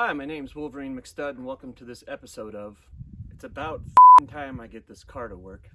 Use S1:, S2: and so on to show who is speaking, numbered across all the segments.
S1: Hi, my name's Wolverine McStud, and welcome to this episode of It's About Time I Get This Car to Work.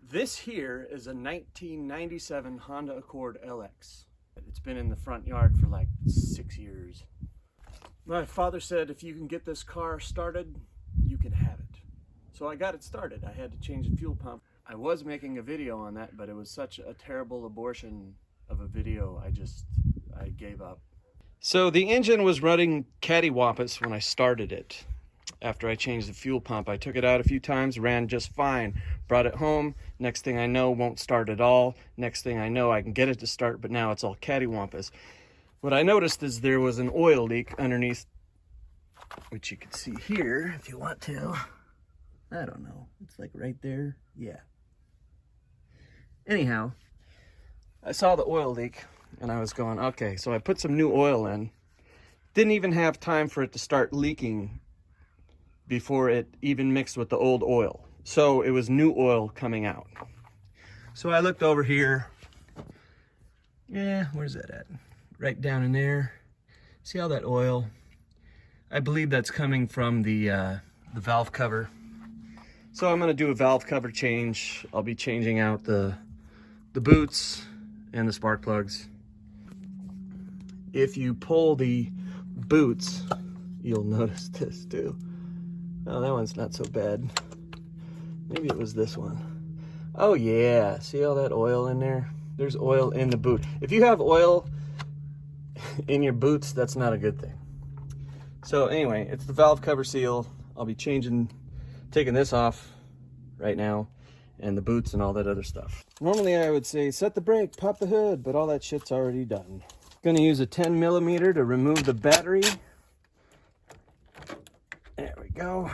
S1: This here is a 1997 Honda Accord LX. It's been in the front yard for like 6 years. My father said if you can get this car started, you can have it. So I got it started. I had to change the fuel pump. I was making a video on that, but it was such a terrible abortion of a video, I gave up. So the engine was running cattywampus when I started it. After I changed the fuel pump, I took it out a few times, ran just fine, brought it home. Next thing I know, won't start at all. Next thing I know, I can get it to start, but now it's all cattywampus. What I noticed is there was an oil leak underneath, which you can see here if you want to. I don't know, it's like right there, yeah. Anyhow, I saw the oil leak. And I was going, okay, so I put some new oil in. Didn't even have time for it to start leaking before it even mixed with the old oil. So it was new oil coming out. So I looked over here. Yeah, where's that at? Right down in there. See all that oil? I believe that's coming from the valve cover. So I'm gonna do a valve cover change. I'll be changing out the boots and the spark plugs. If you pull the boots, you'll notice this too. Oh, that one's not so bad. Maybe it was this one. Oh yeah, see all that oil in there? There's oil in the boot. If you have oil in your boots, that's not a good thing. So anyway, it's the valve cover seal. I'll be taking this off right now, and the boots and all that other stuff. Normally I would say set the brake, pop the hood, but all that shit's already done. Gonna use a 10mm to remove the battery. There we go.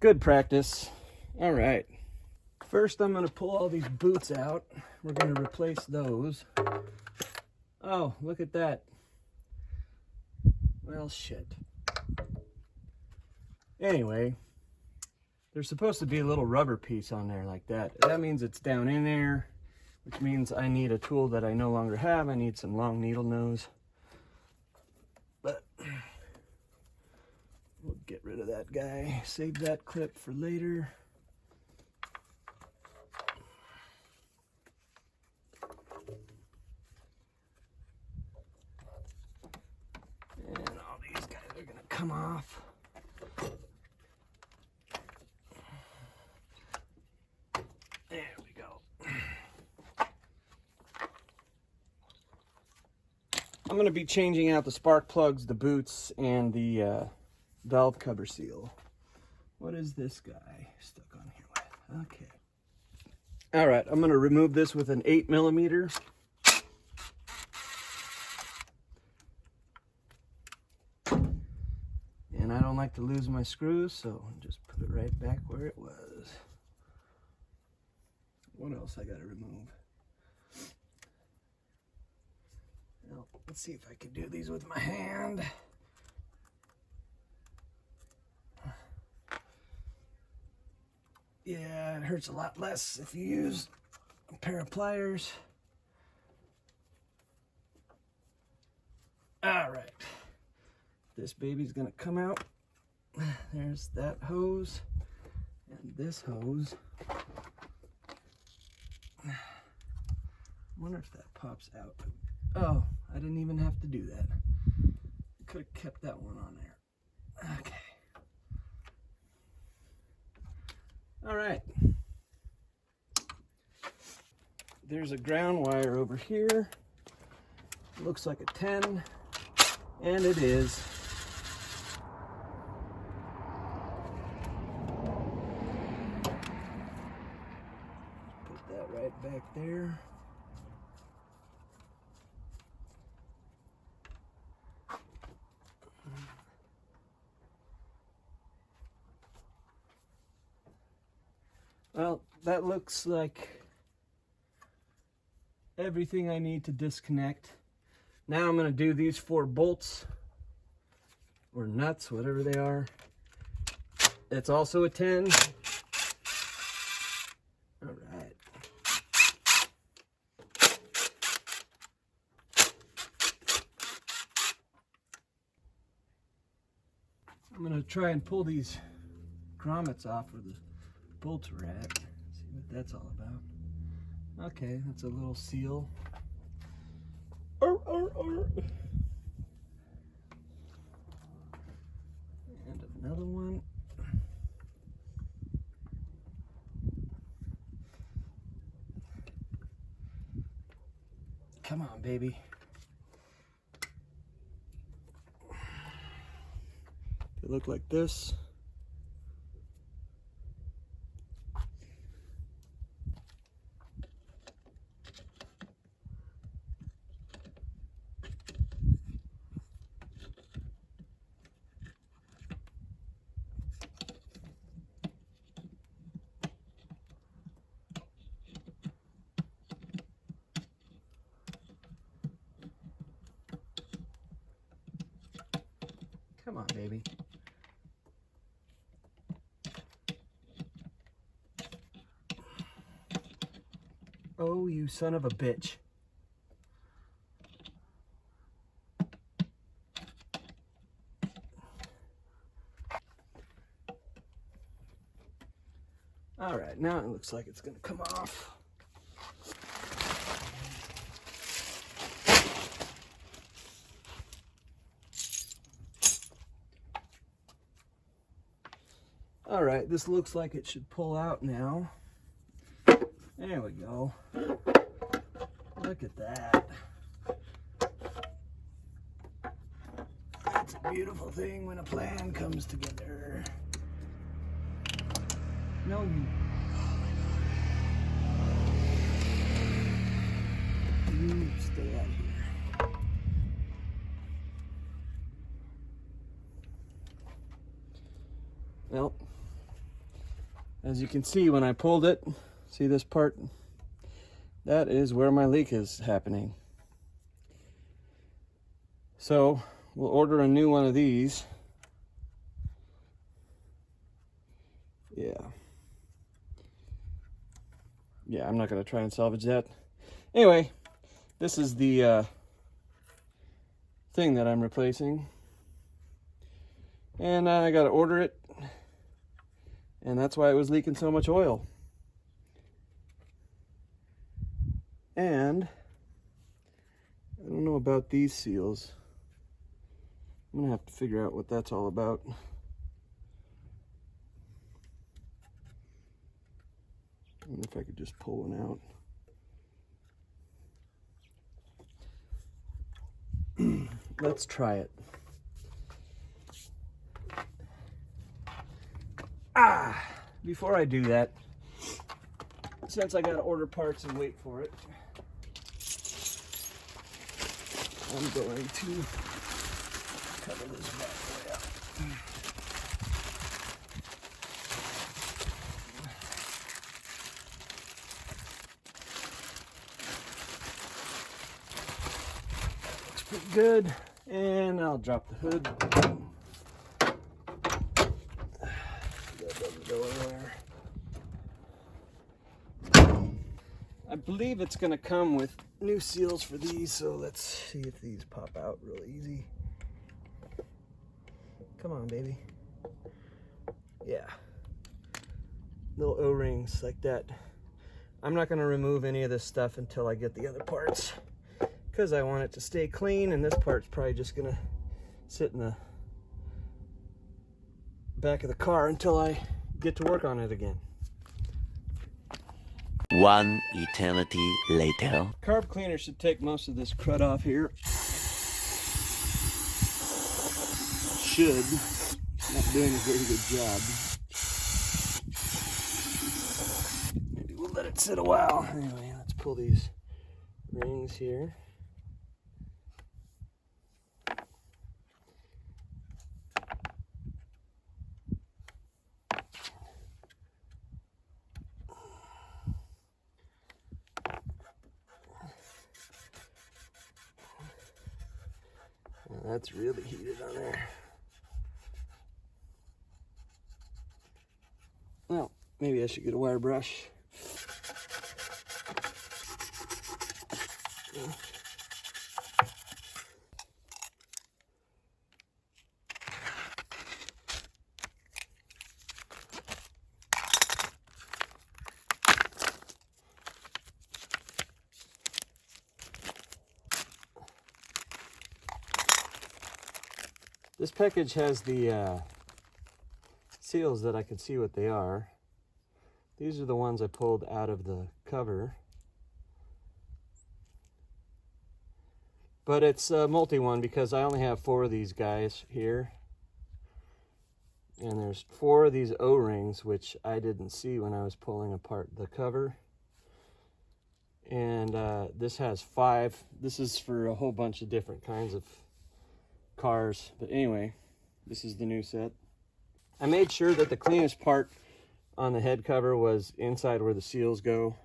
S1: Good practice. All right. First, I'm gonna pull all these boots out. We're gonna replace those. Oh, look at that. Well, shit. Anyway, there's supposed to be a little rubber piece on there like that. That means it's down in there, which means I need a tool that I no longer have. I need some long needle nose. But we'll get rid of that guy. Save that clip for later. And all these guys are gonna come off. There we go. I'm going to be changing out the spark plugs, the boots, and the valve cover seal. What is this guy stuck on here with? Okay. All right, I'm going to remove this with an 8mm. And I don't like to lose my screws, so I'll just put it right back where it was. What else I got to remove? Well, let's see if I can do these with my hand. Yeah, it hurts a lot less if you use a pair of pliers. All right, this baby's gonna come out. There's that hose and this hose. I wonder if that pops out. Oh, I didn't even have to do that. I could have kept that one on there. Okay. All right. There's a ground wire over here. Looks like a 10, and it is. Put that right back there. Well, that looks like everything I need to disconnect. Now I'm going to do these 4 bolts or nuts, whatever they are. It's also a 10. All right. I'm gonna try and pull these grommets off where the bolts were at. See what that's all about. Okay, that's a little seal. And another one. Come on, baby. They look like this. Come on, baby. Oh, you son of a bitch. All right, now it looks like it's gonna come off. All right, this looks like it should pull out now. There we go. Look at that. It's a beautiful thing when a plan comes together. No, you. Oh my God. You stay out of here. Well, as you can see when I pulled it, see this part? That is where my leak is happening. So we'll order a new one of these. Yeah, I'm not gonna try and salvage that. Anyway, this is the thing that I'm replacing. And I gotta order it. And that's why it was leaking so much oil. And I don't know about these seals. I'm gonna have to figure out what that's all about. I wonder if I could just pull one out. Let's try it. Before I do that, since I gotta order parts and wait for it, I'm going to cover this bad boy up. Looks pretty good, and I'll drop the hood. That doesn't go anywhere. I believe it's going to come with new seals for these, so let's see if these pop out real easy. Come on, baby. Yeah. Little O-rings like that. I'm not going to remove any of this stuff until I get the other parts, because I want it to stay clean, and this part's probably just going to sit in the back of the car until I get to work on it again.
S2: One eternity later.
S1: Carb cleaner should take most of this crud off here. Should. Not doing a very good job. Maybe we'll let it sit a while. Anyway, let's pull these rings here. That's really heated on there. Well, maybe I should get a wire brush. This package has the seals that I can see what they are. These are the ones I pulled out of the cover. But it's a multi one because I only have 4 of these guys here. And there's 4 of these O-rings, which I didn't see when I was pulling apart the cover. And this has 5. This is for a whole bunch of different kinds of cars. But anyway, this is the new set. I made sure that the cleanest part on the head cover was inside where the seals go.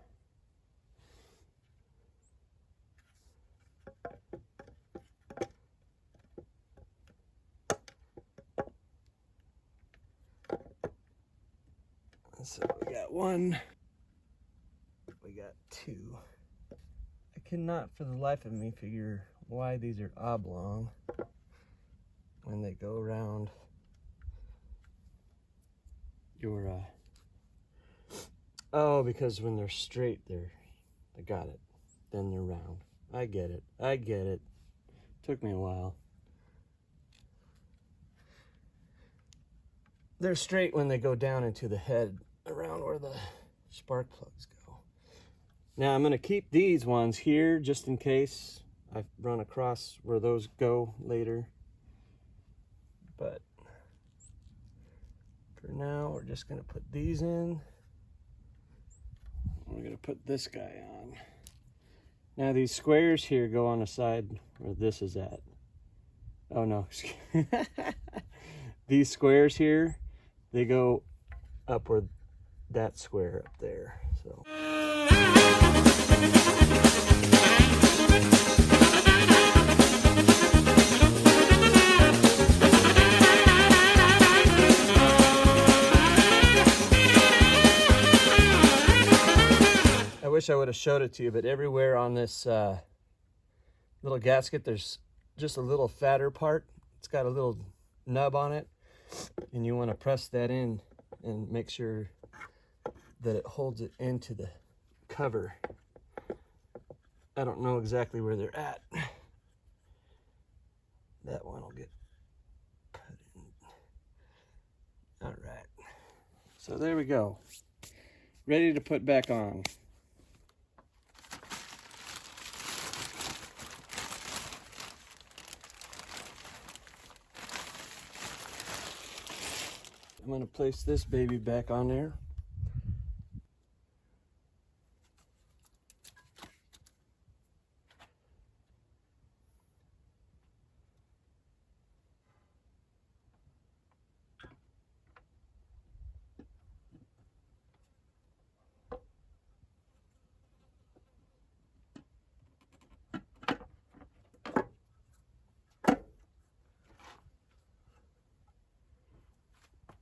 S1: So we got 1, we got 2. I cannot for the life of me figure why these are oblong when they go around your oh, because when they're straight, I got it, then they're round. I get it. Took me a while. They're straight when they go down into the head around where the spark plugs go. Now I'm going to keep these ones here just in case I run across where those go later. But for now, we're just going to put these in. We're going to put this guy on. Now these squares here go on the side where this is at. Oh no, these squares here, they go up where that square up there. So I wish I would have showed it to you, but everywhere on this little gasket, there's just a little fatter part. It's got a little nub on it, and you want to press that in and make sure that it holds it into the cover. I don't know exactly where they're at. That one will get put in. All right. So there we go. Ready to put back on. I'm going to place this baby back on there.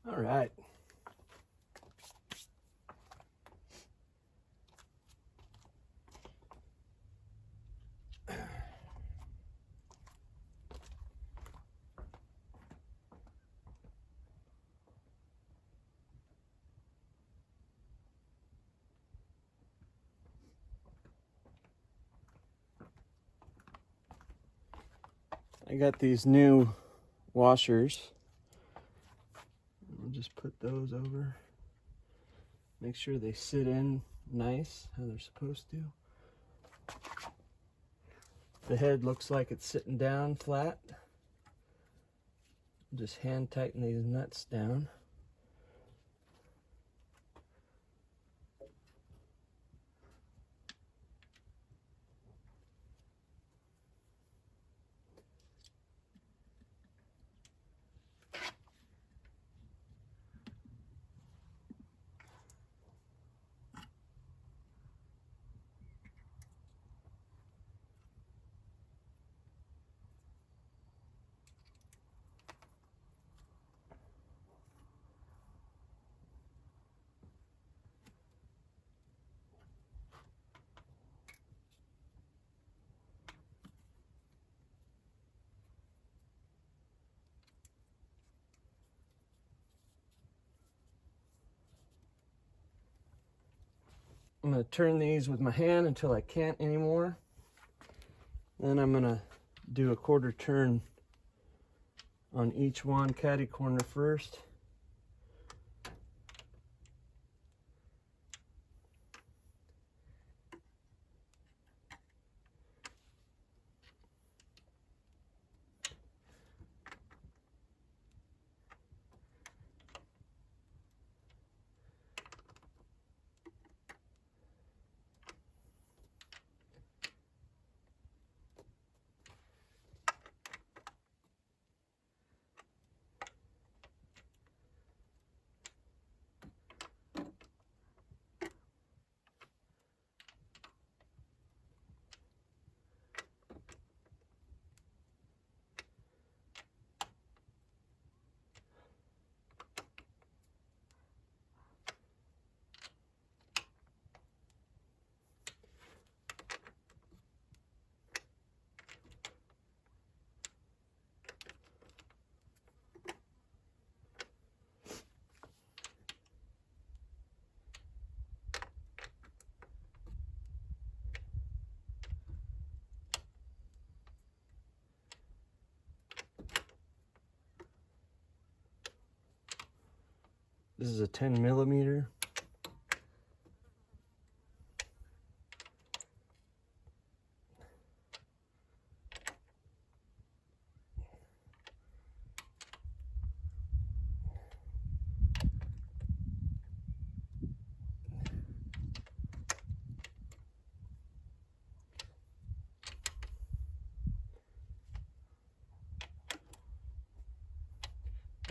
S1: All right. I got these new washers. I'll just put those over. Make sure they sit in nice, how they're supposed to. The head looks like it's sitting down flat. Just hand tighten these nuts down. I'm going to turn these with my hand until I can't anymore. Then I'm going to do a quarter turn on each one, caddy corner first. This is a 10 millimeter.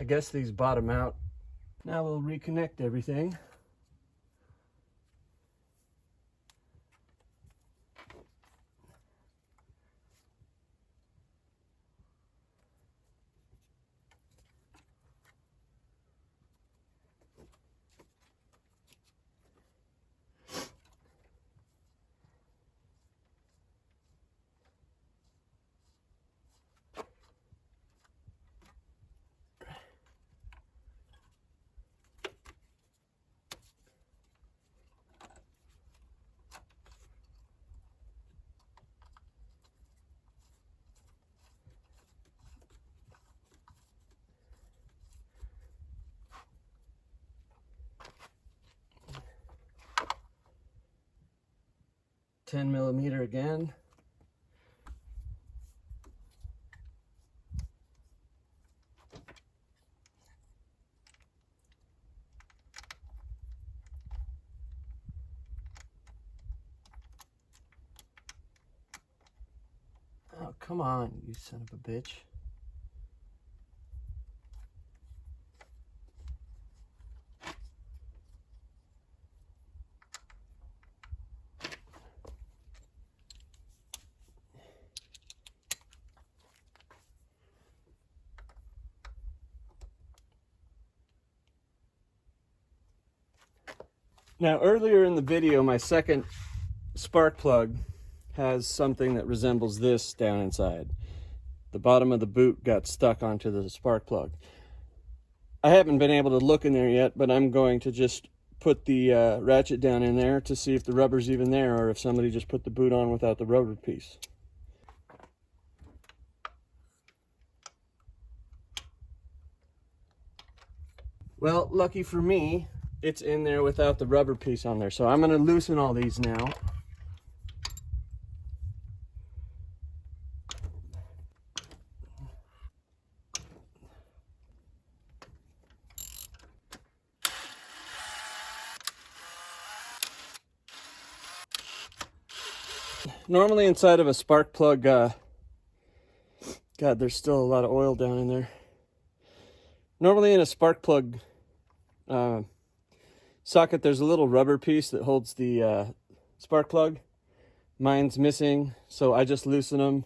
S1: I guess these bottom out. Now we'll reconnect everything. $10 millimeter again. Oh, come on, you son of a bitch. Now, earlier in the video, my second spark plug has something that resembles this down inside. The bottom of the boot got stuck onto the spark plug. I haven't been able to look in there yet, but I'm going to just put the ratchet down in there to see if the rubber's even there or if somebody just put the boot on without the rubber piece. Well, lucky for me, it's in there without the rubber piece on there. So I'm going to loosen all these now. Normally inside of a spark plug, God, there's still a lot of oil down in there. Normally in a spark plug socket, there's a little rubber piece that holds the spark plug. Mine's missing, so I just loosen them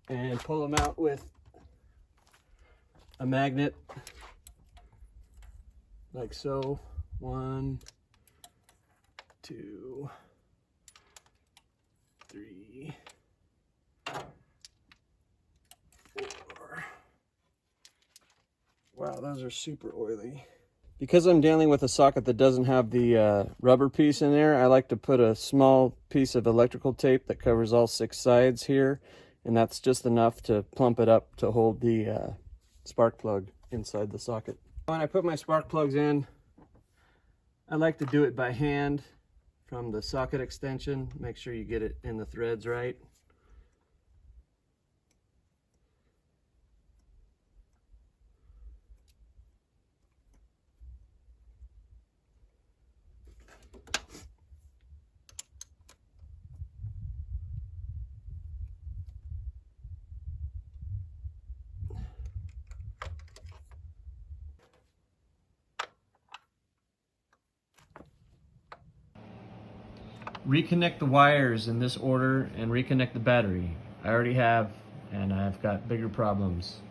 S1: and pull them out with a magnet, like so. 1, 2, 3, 4. Wow, those are super oily. Because I'm dealing with a socket that doesn't have the rubber piece in there, I like to put a small piece of electrical tape that covers all 6 sides here, and that's just enough to plump it up to hold the spark plug inside the socket. When I put my spark plugs in, I like to do it by hand from the socket extension. Make sure you get it in the threads right. Reconnect the wires in this order and reconnect the battery. I already have, and I've got bigger problems.